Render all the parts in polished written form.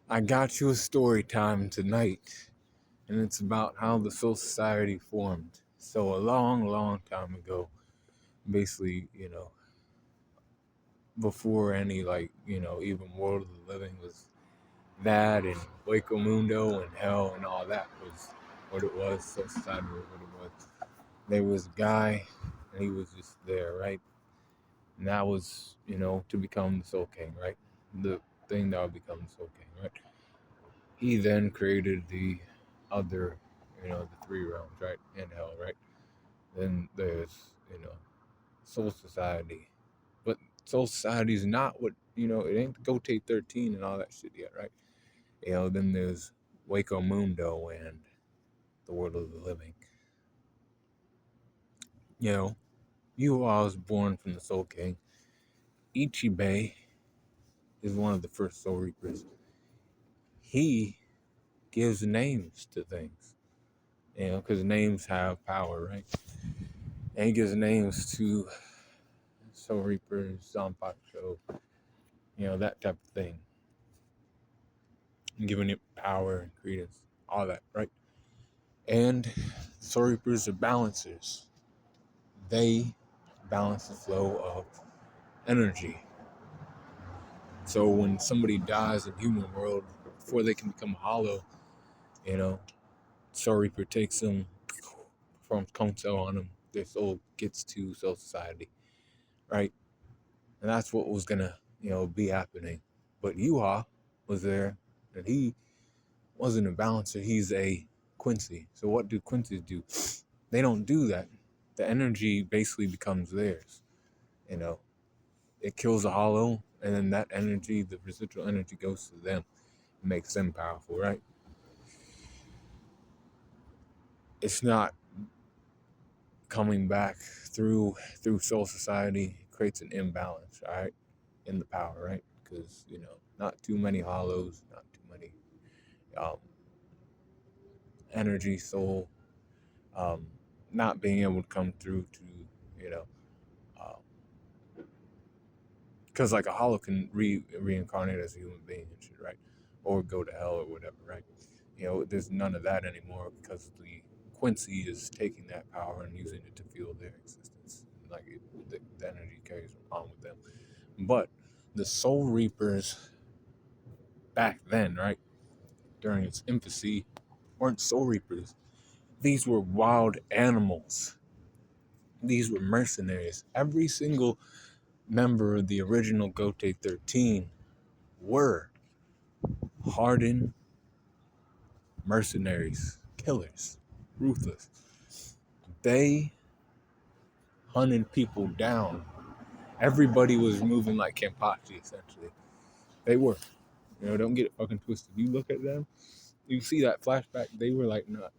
I got you a story time tonight, and it's about how the Soul Society formed. So a long, long time ago, basically, before any even World of the Living was that, and Waco Mundo and Hell and all that was what it was. Soul Society was what it was. There was a guy, and he was just there, right? And that was, to become the Soul King, right? The thing that would become the Soul King, right? He then created the other, the three realms, right? And hell, right? Then there's, Soul Society. But Soul Society is not what, it ain't the Gotei 13 and all that shit yet, right? Then there's Waco Mundo and the World of the Living. You all was born from the Soul King. Ichibei is one of the first Soul Reapers. He gives names to things, because names have power, right? And he gives names to Soul Reapers, Zanpakuto, that type of thing. And giving it power and credence, all that, right? And Soul Reapers are balancers. They balance the flow of energy. So when somebody dies in human world, before they can become hollow, you know, Soul Reaper takes them, performs counsel on them, their soul gets to Soul Society, right? And that's what was gonna, be happening. But Yuha was there, and he wasn't a balancer. He's a Quincy. So what do Quincy's do? They don't do that. The energy basically becomes theirs. You know, it kills the hollow, and then that energy, the residual energy, goes to them, makes them powerful, right? It's not coming back through Soul Society. It creates an imbalance, all right, in the power, right? Because not too many hollows, not too many um, energy, soul, um, not being able to come through to, you know, because like a hollow can reincarnate as a human being and shit, right? Or go to hell or whatever, right? There's none of that anymore because the Quincy is taking that power and using it to fuel their existence. Like the energy carries on with them. But the Soul Reapers back then, right, during its infancy, weren't Soul Reapers. These were wild animals. These were mercenaries. Every single member of the original Gotei 13 were hardened mercenaries, killers, ruthless. They hunted people down. Everybody was moving like Kenpachi, essentially. They were. Don't get it fucking twisted. You look at them, you see that flashback, they were like not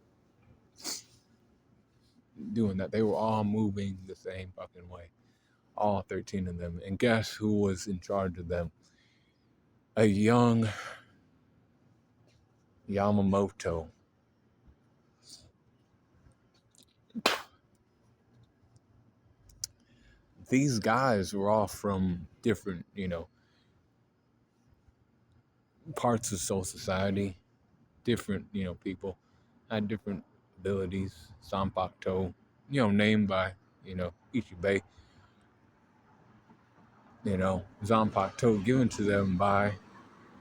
doing that. They were all moving the same fucking way. All 13 of them. And guess who was in charge of them? A young Yamamoto. These guys were all from different, parts of Soul Society, different, people, had different abilities. Sanpakuto, named by, Ichibei, Zanpakuto given to them by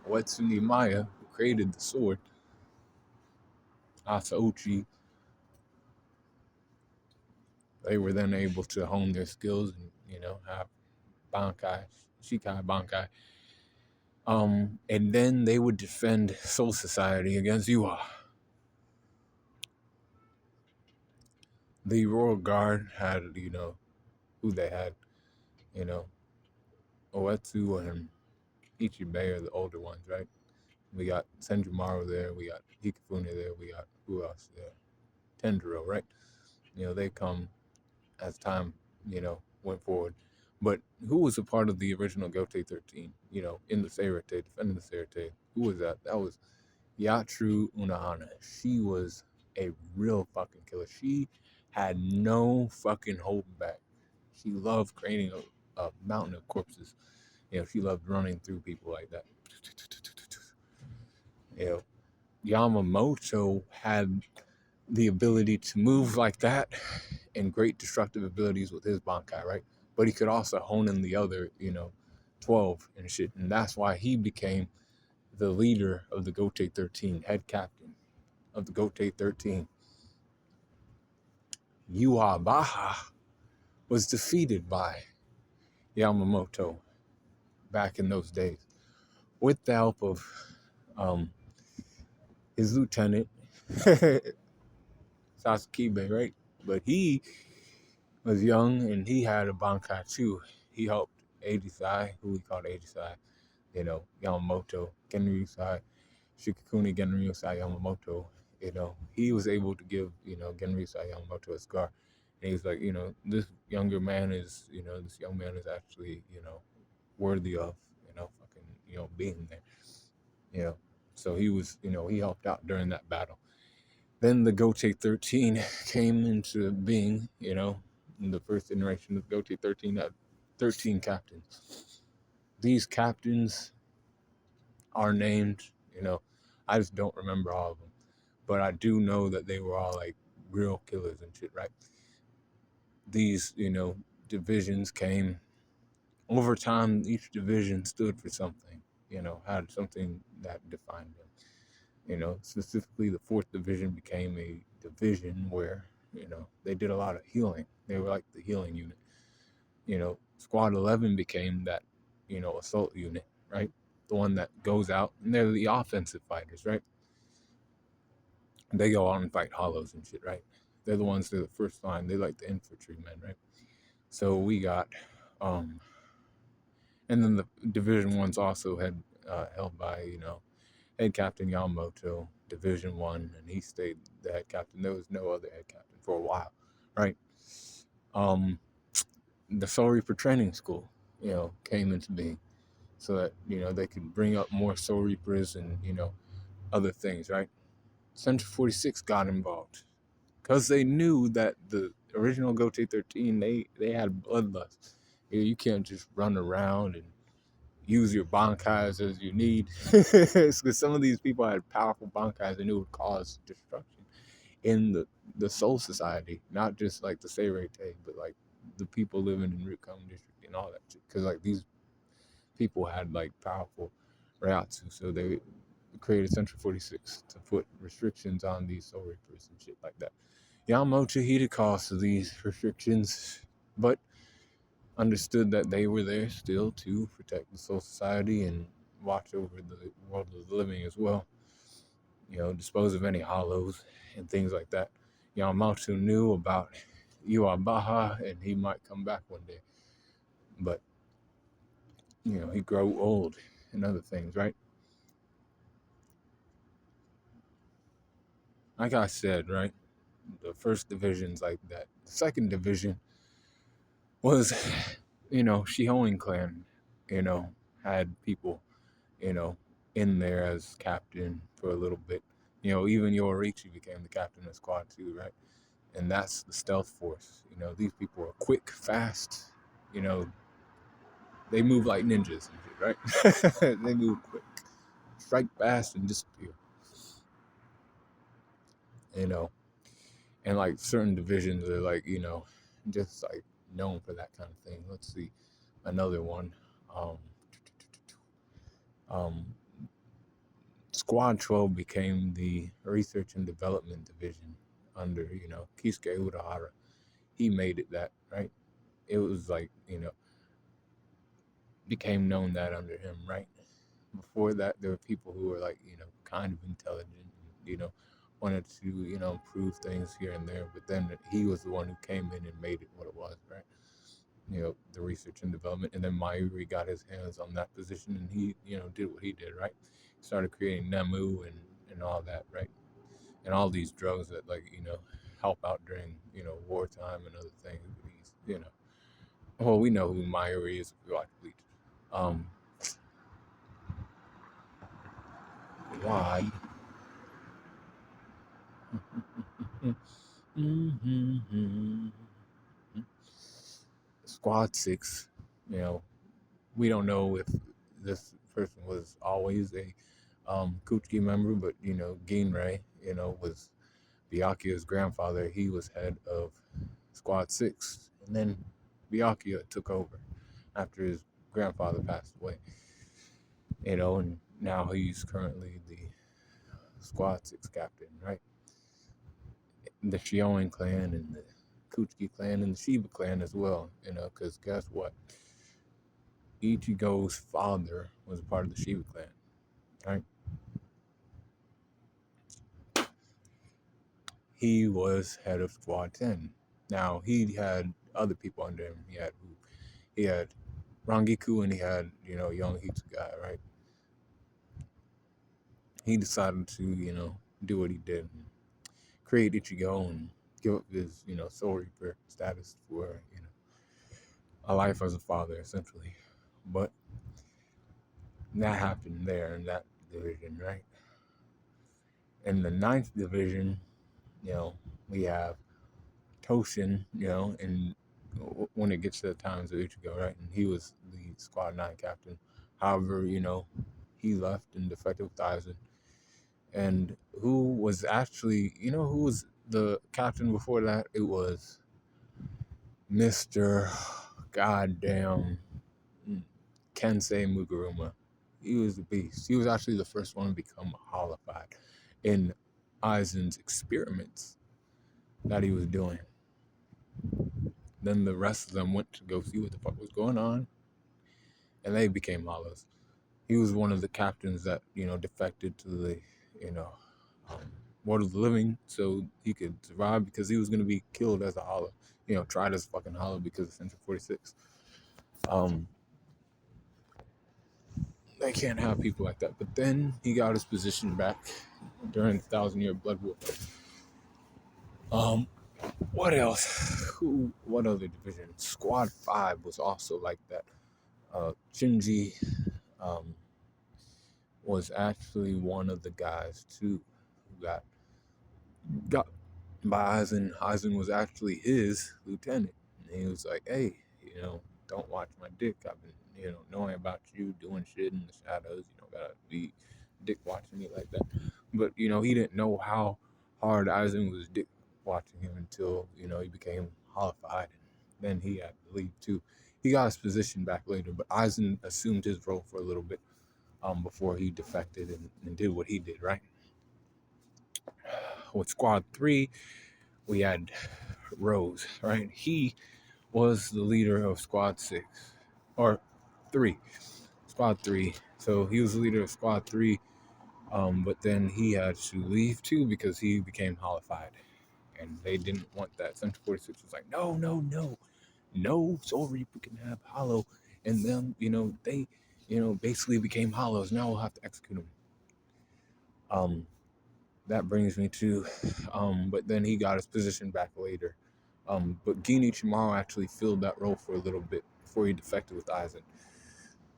Uetsumi Maya, who created the sword. Asauchi, they were then able to hone their skills and, have Bankai, Shikai Bankai. And then they would defend Soul Society against Yuha. The Royal Guard had, who they had, you know, Oetsu and Ichibei are the older ones, right? We got Senjumaru there, we got Hikifune there, we got who else there? Tendero, right? They come as time, went forward. But who was a part of the original Gotei 13, in the Seirete, defending the Seirete? Who was that? That was Yatru Unahana. She was a real fucking killer. She had no fucking holding back. She loved creating a mountain of corpses. She loved running through people like that. You know, Yamamoto had the ability to move like that and great destructive abilities with his Bankai, right? But he could also hone in the other, 12 and shit. And that's why he became the leader of the Gotei 13, head captain of the Gotei 13. Yuabaha was defeated by Yamamoto back in those days with the help of um, his lieutenant, Sasuke, right? But he was young and he had a Bankai too. He helped Eijisai, who we called Eijisai, Yamamoto, Genryusai, Shikakuni Genryusai Yamamoto. He was able to give, Genryusai Yamamoto a scar. And he was like, this this young man is actually, worthy of, fucking, being there. So he was, he helped out during that battle. Then the Gotei 13 came into being, in the first iteration of Gotei 13 had 13 captains. These captains are named, I just don't remember all of them, but I do know that they were all like real killers and shit, right? These, divisions came over time. Each division stood for something, had something that defined them. Specifically the fourth division became a division where, they did a lot of healing. They were like the healing unit. Squad 11 became that, assault unit, right? The one that goes out, and they're the offensive fighters, right? They go out and fight hollows and shit, right? They're the first line. They like the infantrymen, right? So we got, and then the Division Ones also had held by, head captain Yamamoto, Division One, and he stayed the head captain. There was no other head captain for a while, right? The Soul Reaper Training School, came into being, so that they could bring up more Soul Reapers and other things, right? Central 46 got involved because they knew that the original Gotei 13 they had bloodlust. You can't just run around and use your bankais as you need, because some of these people had powerful bankais and it would cause destruction in the Soul Society, not just like the Seirete, but like the people living in Ryukam District and all that shit. Because like these people had like powerful Ryatsu, so they created Central 46 to put restrictions on these Soul Reapers and shit like that. Yamamoto heeded cost of these restrictions, but understood that they were there still to protect the Soul Society and watch over the world of the living as well. Dispose of any hollows and things like that. Yamamoto knew about Yuabaha and he might come back one day. But, he grew old and other things, right? Like I said, right? The first division's like that. The second division was, Shihoin clan, had people, you know, in there as captain for a little bit. Even Yorichi became the captain of squad 2, right? And that's the stealth force. These people are quick, fast, you know, they move like ninjas and shit, right? They move quick, strike fast and disappear. You know, and like certain divisions are like, just like known for that kind of thing. Let's see, another one. Um, um, Squad 12 became the research and development division under, Kisuke Urahara. He made it that, right? It was like, became known that under him, right? Before that, there were people who were like, kind of intelligent, and, wanted to, improve things here and there. But then he was the one who came in and made it what it was, right? The research and development. And then Mayuri got his hands on that position and he, did what he did, right? Started creating Nemu and all that, right? And all these drugs that, like, help out during, wartime and other things. He's, well, we know who Mayuri is if we watch Bleach. Why? Squad 6, we don't know if this person was always a Kuchiki member, but Ginrei, was Byakuya's grandfather. He was head of Squad 6, and then Byakuya took over after his grandfather passed away. And now he's currently the Squad 6 captain, right? The Shioin clan and the Kuchiki clan and the Shiba clan as well, because guess what? Ichigo's father was a part of the Shiba clan, right? He was head of Squad 10. Now, he had other people under him. He had Rangiku and he had, young Hitsugai, right? He decided to, do what he did and create Ichigo and give up his, Soul Reaper status for, a life as a father, essentially. But that happened there in that division, right? In the ninth division, we have Toshin, and when it gets to the times of Ichigo, right? And he was the Squad 9 captain. However, he left and defected with Aizen. And who was actually, who was the captain before that? It was Mr. Goddamn Kensei Mugaruma. He was a beast. He was actually the first one to become holified in Aizen's experiments that he was doing. Then the rest of them went to go see what the fuck was going on, and they became hollows. He was one of the captains that, defected to the, um, World of the Living so he could survive because he was going to be killed as a hollow, tried as a fucking hollow because of Central 46. They can't have people like that. But then he got his position back during the 1,000-Year Blood War. What else? What other division? Squad 5 was also like that. Shinji was actually one of the guys too who got by Aizen. Aizen was actually his lieutenant. And he was like, hey, don't watch my dick. I've been, knowing about you doing shit in the shadows. You don't gotta be dick watching me like that. But, he didn't know how hard Aizen was dick watching him until, he became holified. And then he had to leave too. He got his position back later, but Aizen assumed his role for a little bit before he defected and did what he did, right? With Squad 3, we had Rose, right? He was the leader of Squad 6, or 3, Squad 3. So he was the leader of Squad 3, but then he had to leave too because he became holified. And they didn't want that. Central 46 was like, no, Soul Reaper can have Hollow. And them, they, basically became Hollows. Now we'll have to execute them. That brings me to, but then he got his position back later. But Genichimaru actually filled that role for a little bit before he defected with Aizen.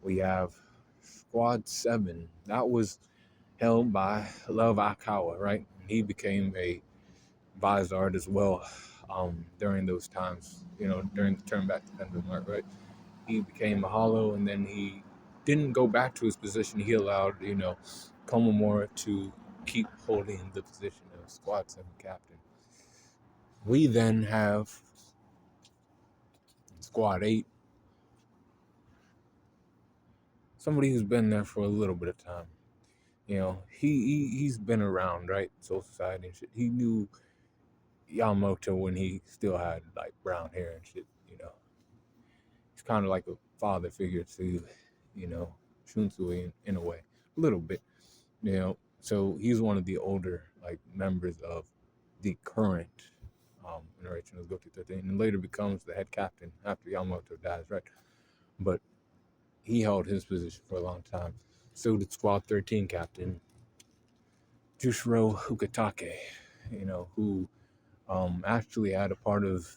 We have Squad 7. That was held by Love Akawa, right? He became a Vizard as well during those times, during the turn back to Pendulum Arc, right? He became a Hollow, and then he didn't go back to his position. He allowed, Komamura to keep holding the position of Squad 7 captain. We then have Squad 8. Somebody who's been there for a little bit of time. He's been around, right? Soul Society and shit. He knew Yamamoto when he still had like brown hair and shit, He's kind of like a father figure to, Shunsui in a way. A little bit. So he's one of the older like members of the current iteration of Gotei 13, and later becomes the head captain after Yamamoto dies, right? But he held his position for a long time. So did Squad 13 captain Jushiro Ukitake, who actually had a part of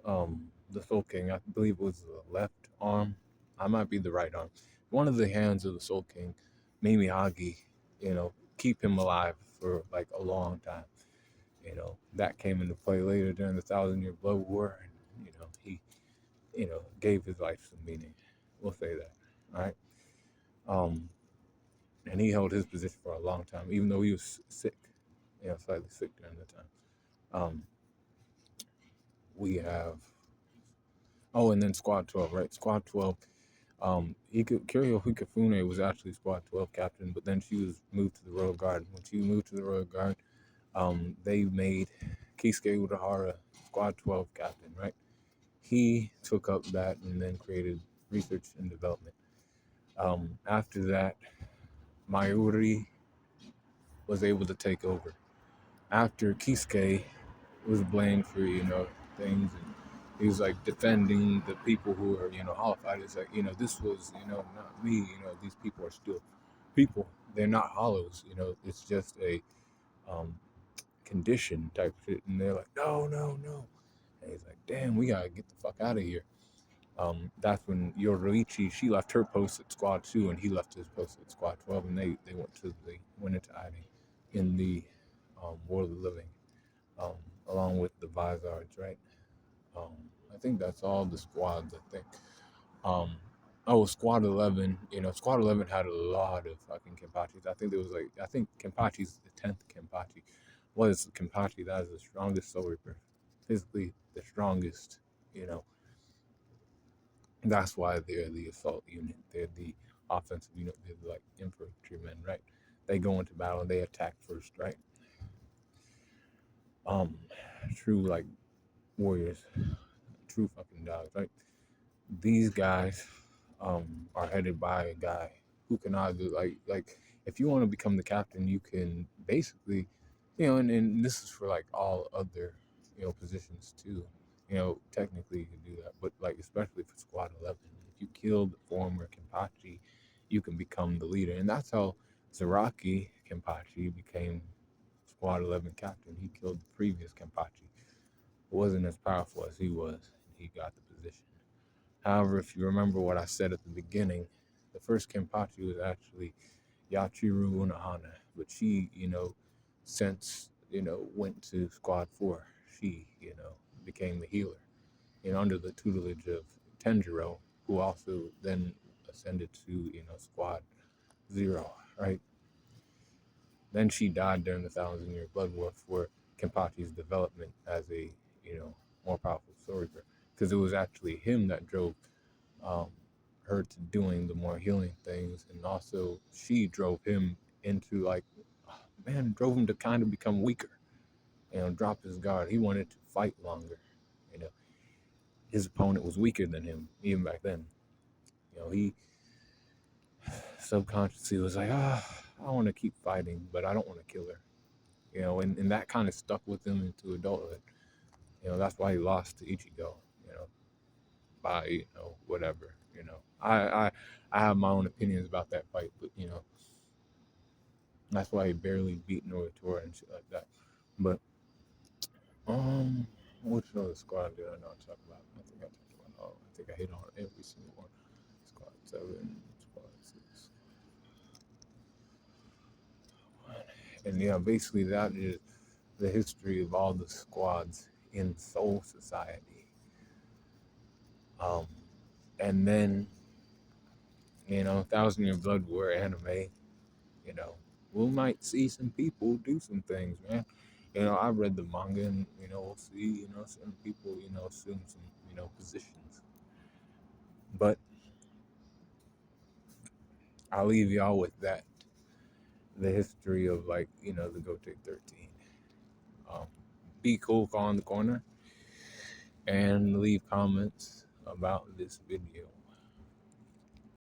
the Soul King. I believe it was the left arm. I might be the right arm. One of the hands of the Soul King, Mimihagi, keep him alive for like a long time. That came into play later during the 1,000-Year Blood War, and he, gave his life some meaning. We'll say that. All right. and he held his position for a long time, even though he was sick, slightly sick during the time. Um, we have and then Squad 12, right? Squad 12. Kiriyo Hikifune was actually Squad 12 captain, but then she was moved to the Royal Guard. When she moved to the Royal Guard, they made Kisuke Urahara Squad 12 captain, right? He took up that and then created research and development. After that, Mayuri was able to take over. After Kisuke was blamed for, things, and he was like defending the people who are, hollow-fighters. It's like, this was, not me, these people are still people. They're not hollows, it's just a um, condition type shit. And they're like, no, no, no. And he's like, damn, we gotta get the fuck out of here. That's when Yoroichi, she left her post at Squad 2 and he left his post at Squad 12, and they went into hiding in the World of the Living, um, along with the Vizards, right? Um, I think that's all the squads, I think. Um, Squad 11, Squad 11 had a lot of fucking Kenpachis. I think Kenpachi's the 10th Kenpachi. What is Kenpachi? That is the strongest Soul Reaper. Physically, the strongest, you know. That's why they're the assault unit. They're the offensive unit. They're like infantrymen, right? They go into battle and they attack first, right? Um, True like warriors, true fucking dogs, right? These guys are headed by a guy who can either like if you want to become the captain, you can basically, and this is for like all other positions too. Technically you can do that, but like especially for Squad 11, if you kill the former Kenpachi, you can become the leader, and that's how Zaraki Kenpachi became Squad 11 captain. He killed the previous Kenpachi. It wasn't as powerful as he was. He got the position. However, if you remember what I said at the beginning, the first Kenpachi was actually Yachiru Unohana, but she, since, went to Squad 4, she, became the healer, under the tutelage of Tenjiro, who also then ascended to, Squad 0, right? Then she died during the Thousand Year Blood War for Kenpachi's development as a, more powerful Soul Reaper, because it was actually him that drove um, her to doing the more healing things, and also she drove him into drove him to kind of become weaker, drop his guard. He wanted to fight longer. You know, his opponent was weaker than him even back then. He subconsciously was like, I want to keep fighting, but I don't want to kill her. And that kind of stuck with him into adulthood. That's why he lost to Ichigo. By whatever. I have my own opinions about that fight, but that's why he barely beat Noratora and shit like that. But which other squad did I not talk about? I think I talked about all. I think I hit on every single one. Squad 7, Squad 6. And basically that is the history of all the squads in Soul Society. And then, Thousand Year Blood War anime, we might see some people do some things, man. I read the manga and, we'll see, certain people, assume some, positions. But I'll leave y'all with that. The history of, the Gotei 13. Be cool on the corner and leave comments about this video.